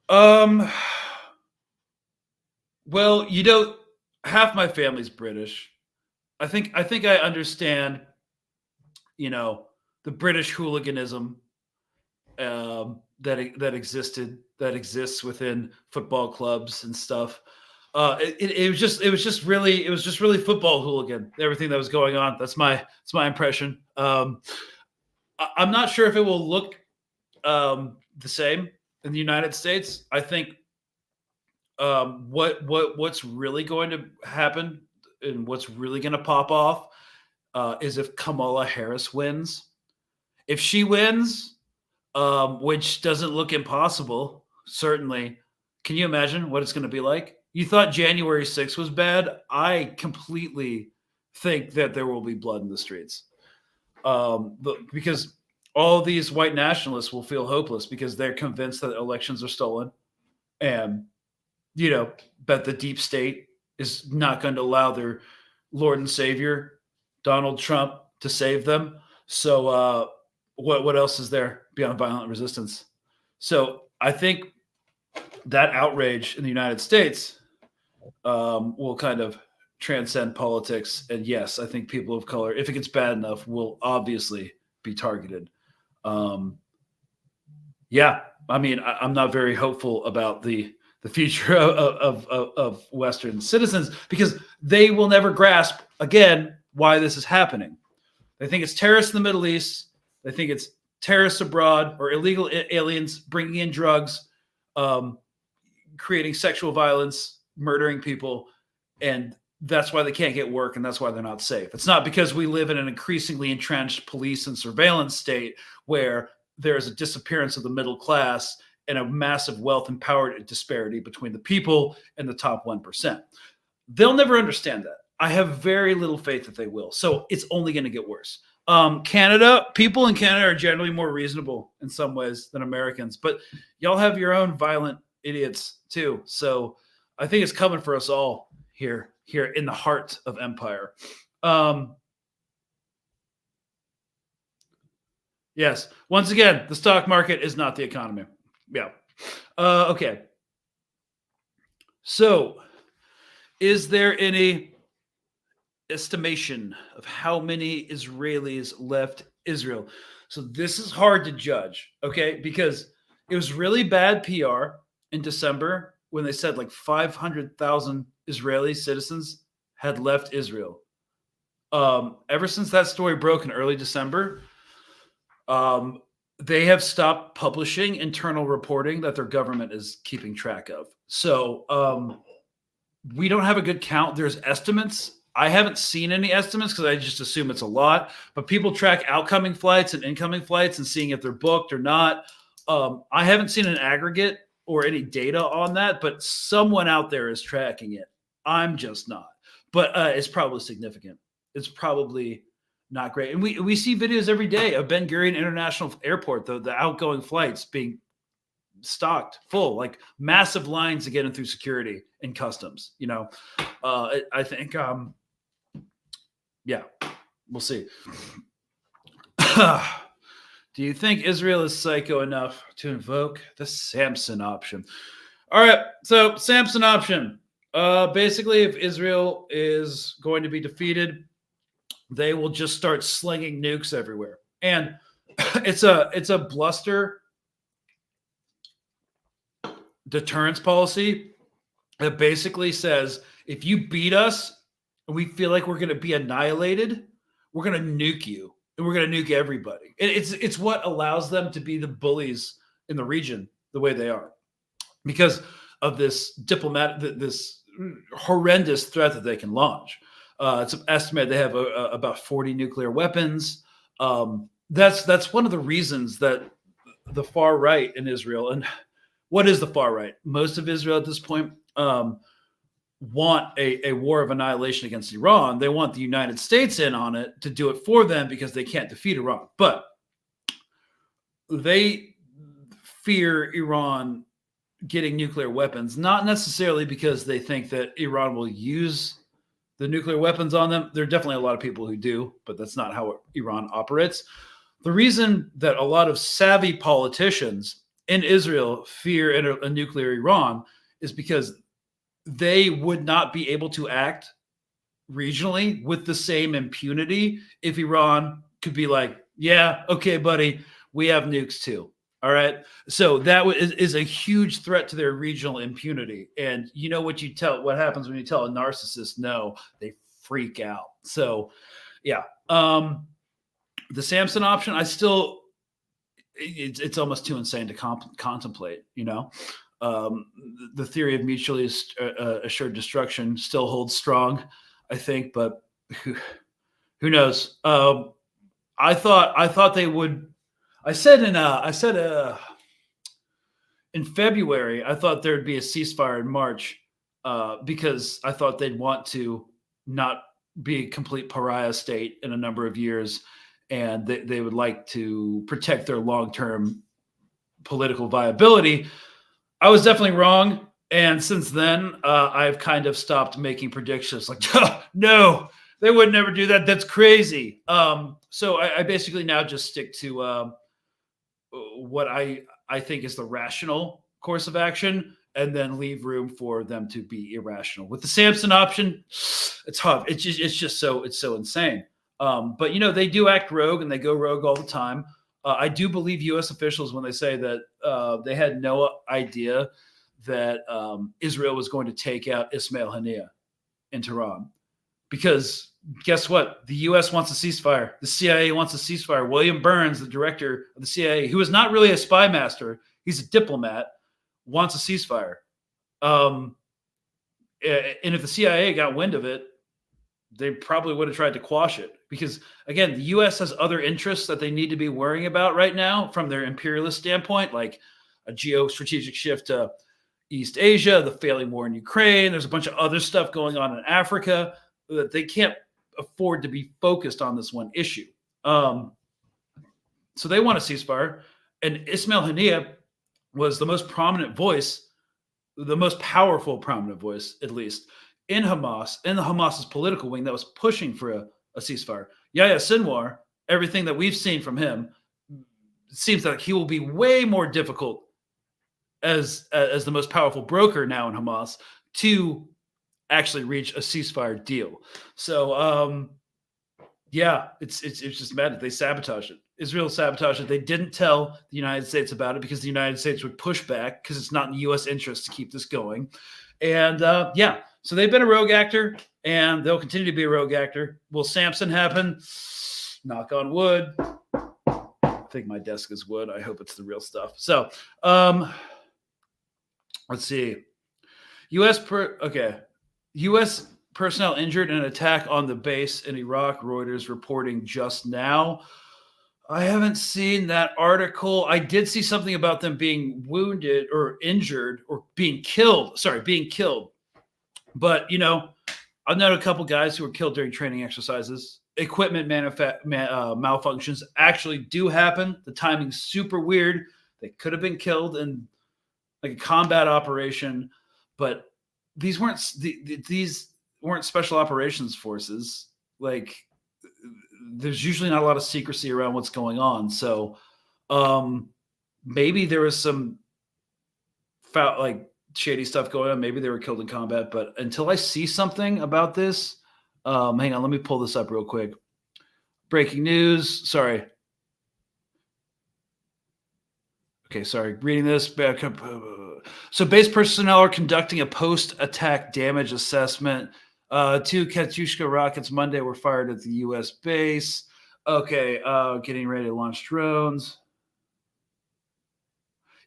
Well, half my family's British. I think I understand, the British hooliganism that exists within football clubs and stuff. It was just really football hooligan. Everything that was going on. That's my impression. I'm not sure if it will look the same in the United States. I think what's really going to happen and what's really going to pop off is if Kamala Harris wins. If she wins, which doesn't look impossible, certainly. Can you imagine what it's going to be like? You thought January 6th was bad. I completely think that there will be blood in the streets. Because all these white nationalists will feel hopeless because they're convinced that elections are stolen. And, that the deep state is not going to allow their Lord and Savior, Donald Trump, to save them. So what else is there beyond violent resistance? So I think that outrage in the United States will kind of transcend politics. And yes, I think people of color, if it gets bad enough, will obviously be targeted. Yeah, I mean, I'm not very hopeful about the future of Western citizens because they will never grasp, again, why this is happening. They think it's terrorists in the Middle East. They think it's terrorists abroad or illegal aliens bringing in drugs, creating sexual violence, murdering people. And that's why they can't get work, and that's why they're not safe. It's not because we live in an increasingly entrenched police and surveillance state where there is a disappearance of the middle class and a massive wealth and power disparity between the people and the top 1%. They'll never understand that. I have very little faith that they will. So it's only going to get worse. Canada, people in Canada are generally more reasonable in some ways than Americans, but y'all have your own violent idiots too. So I think it's coming for us all here in the heart of empire. Yes. Once again, the stock market is not the economy. Yeah. Okay. So is there any estimation of how many Israelis left Israel? So this is hard to judge, okay? Because it was really bad PR in December when they said like 500,000 Israeli citizens had left Israel. Ever since that story broke in early December, they have stopped publishing internal reporting that their government is keeping track of. So we don't have a good count. There's estimates. I haven't seen any estimates because I just assume it's a lot. But people track outgoing flights and incoming flights and seeing if they're booked or not. I haven't seen an aggregate or any data on that, but someone out there is tracking it. I'm just not. But it's probably significant. It's probably not great. And we see videos every day of Ben Gurion International Airport, the outgoing flights being stocked full, like massive lines to get in through security and customs. I think, yeah, we'll see. Do you think Israel is psycho enough to invoke the Samson option? All right, so Samson option. Basically, if Israel is going to be defeated, they will just start slinging nukes everywhere. And it's a bluster deterrence policy that basically says if you beat us and we feel like we're going to be annihilated, we're going to nuke you and we're going to nuke everybody. It's what allows them to be the bullies in the region the way they are, because of this this horrendous threat that they can launch. It's estimated they have about 40 nuclear weapons. That's one of the reasons that the far right in Israel, and what is the far right? Most of Israel at this point want a war of annihilation against Iran. They want the United States in on it to do it for them because they can't defeat Iran. But they fear Iran getting nuclear weapons, not necessarily because they think that Iran will use the nuclear weapons on them. There are definitely a lot of people who do, but that's not how Iran operates. The reason that a lot of savvy politicians in Israel fear a nuclear Iran is because they would not be able to act regionally with the same impunity if Iran could be like, yeah, okay, buddy, we have nukes too. All right. So that is a huge threat to their regional impunity. And you know what happens when you tell a narcissist no, they freak out. So yeah. The Samson option, it's almost too insane to contemplate, you know. The theory of mutually assured destruction still holds strong, I think, but who knows? I thought they would. I said in February, I thought there'd be a ceasefire in March because I thought they'd want to not be a complete pariah state in a number of years, and they would like to protect their long-term political viability. I was definitely wrong. And since then, I've kind of stopped making predictions like, no, they would never do that. That's crazy. So I basically now just stick to what I think is the rational course of action, and then leave room for them to be irrational. With the Samson option, it's tough. It's just so insane. But, you know, they do act rogue, and they go rogue all the time. I do believe U.S. officials when they say that they had no idea that Israel was going to take out Ismail Haniyeh in Tehran. Because guess what? The U.S. wants a ceasefire. The CIA wants a ceasefire. William Burns, the director of the CIA, who is not really a spy master, he's a diplomat, wants a ceasefire. And if the CIA got wind of it, they probably would have tried to quash it. Because, again, the U.S. has other interests that they need to be worrying about right now from their imperialist standpoint, like a geostrategic shift to East Asia, the failing war in Ukraine. There's a bunch of other stuff going on in Africa that they can't afford to be focused on this one issue. So they want a ceasefire. And Ismail Haniyeh was the most prominent voice, the most powerful prominent voice, at least, in Hamas, in the Hamas's political wing that was pushing for a ceasefire. Yahya Sinwar, everything that we've seen from him, it seems like he will be way more difficult as the most powerful broker now in Hamas to actually reach a ceasefire deal. So, yeah, it's just mad that they sabotaged it. Israel sabotaged it. They didn't tell the United States about it because the United States would push back because it's not in the U.S. interest to keep this going. And yeah, so they've been a rogue actor, and they'll continue to be a rogue actor. Will Samson happen? Knock on wood. I think my desk is wood. I hope it's the real stuff. So, let's see. U.S. personnel injured in an attack on the base in Iraq. Reuters reporting just now. I haven't seen that article. I did see something about them being wounded or injured or being killed. Sorry, being killed. But, you know, I've known a couple guys who were killed during training exercises. Equipment malfunctions actually do happen. The timing's super weird. They could have been killed in like a combat operation, but these weren't special operations forces. Like, there's usually not a lot of secrecy around what's going on. So maybe there was some shady stuff going on. Maybe they were killed in combat, but until I see something about this, hang on, let me pull this up real quick. Breaking news. Sorry. Okay, sorry. Reading this. So base personnel are conducting a post-attack damage assessment. 2 Katyusha rockets Monday were fired at the U.S. base. Okay, getting ready to launch drones.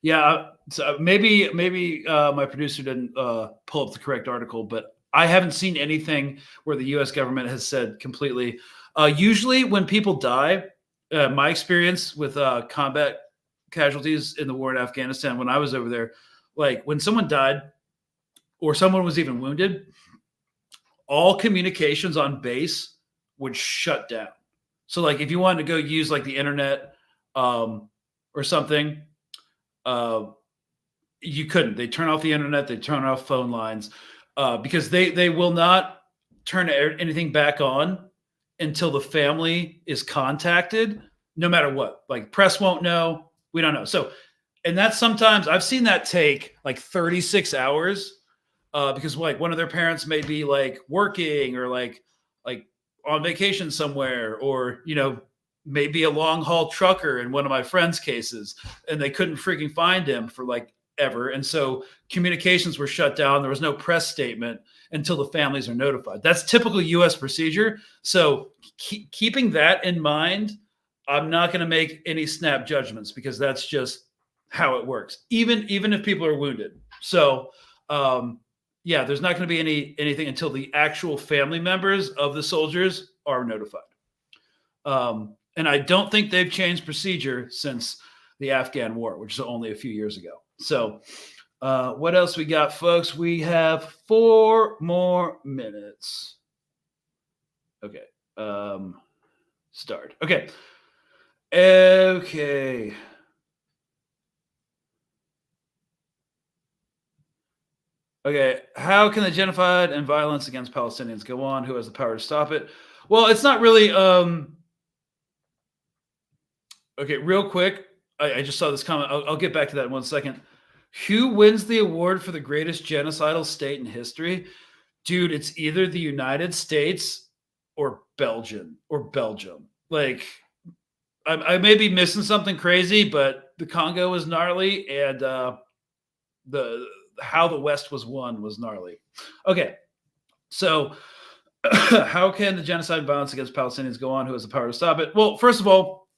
Yeah, so maybe my producer didn't pull up the correct article, but I haven't seen anything where the U.S. government has said completely. Usually when people die, my experience with combat casualties in the war in Afghanistan when I was over there, like when someone died or someone was even wounded, all communications on base would shut down. So like if you wanted to go use like the internet or something, you couldn't. They turn off the internet, they turn off phone lines because they will not turn anything back on until the family is contacted, no matter what. Like press won't know. We don't know. So, and that's sometimes I've seen that take like 36 hours because like one of their parents may be like working or like on vacation somewhere, or maybe a long haul trucker in one of my friends' cases, and they couldn't freaking find him for like ever. And so communications were shut down. There was no press statement until the families are notified. That's typical US procedure. So keeping that in mind, I'm not going to make any snap judgments because that's just how it works, even if people are wounded. So, yeah, there's not going to be anything until the actual family members of the soldiers are notified. And I don't think they've changed procedure since the Afghan war, which is only a few years ago. So what else we got, folks? We have 4 more minutes. Okay. Start. Okay. Okay. Okay. How can the genocide and violence against Palestinians go on? Who has the power to stop it? Well, it's not really. Okay, real quick. I just saw this comment. I'll get back to that in 1 second. Who wins the award for the greatest genocidal state in history? Dude, it's either the United States or Belgium. Like, I may be missing something crazy, but the Congo was gnarly, and how the West was won was gnarly. Okay, so how can the genocide and violence against Palestinians go on? Who has the power to stop it? Well, first of all,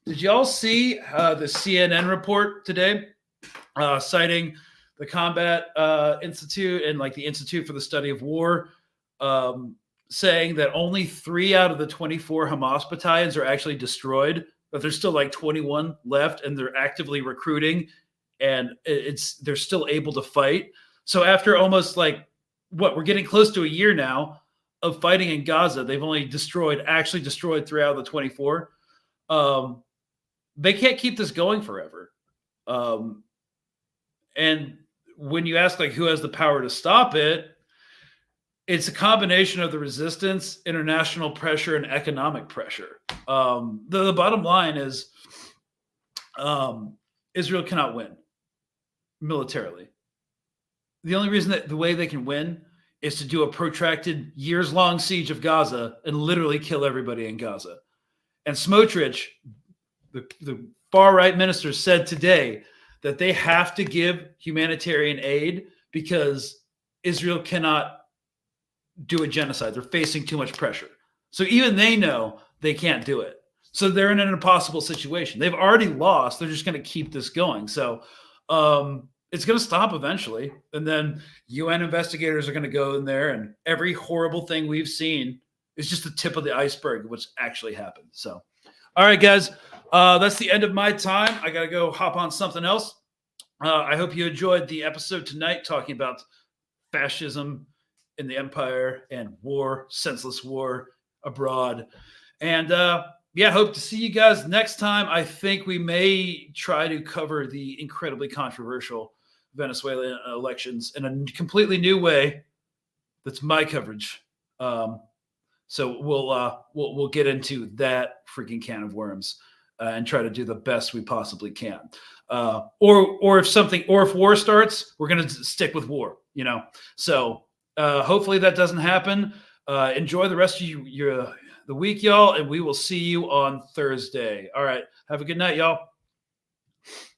did y'all see the CNN report today citing the Combat Institute and like the Institute for the Study of War, saying that only 3 out of the 24 Hamas battalions are actually destroyed, but there's still like 21 left, and they're actively recruiting, and they're still able to fight. So after almost like we're getting close to a year now of fighting in Gaza, they've only actually destroyed 3 out of the 24. They can't keep this going forever. And when you ask like who has the power to stop it, it's a combination of the resistance, international pressure, and economic pressure. The bottom line is Israel cannot win militarily. The only reason that the way they can win is to do a protracted years-long siege of Gaza and literally kill everybody in Gaza. And Smotrich, the far-right minister, said today that they have to give humanitarian aid because Israel cannot do a genocide. They're facing too much pressure. So even they know they can't do it. So they're in an impossible situation. They've already lost. They're just going to keep this going. So it's going to stop eventually. And then UN investigators are going to go in there, and every horrible thing we've seen is just the tip of the iceberg of what's actually happened. So, all right, guys, that's the end of my time. I got to go hop on something else. I hope you enjoyed the episode tonight talking about fascism in the empire and war, senseless war abroad. And yeah, hope to see you guys next time. I think we may try to cover the incredibly controversial Venezuelan elections in a completely new way. That's my coverage. So we'll get into that freaking can of worms and try to do the best we possibly can. Or if war starts, we're going to stick with war, So hopefully that doesn't happen. Enjoy the rest of the week, y'all, and we will see you on Thursday. All right. Have a good night, y'all.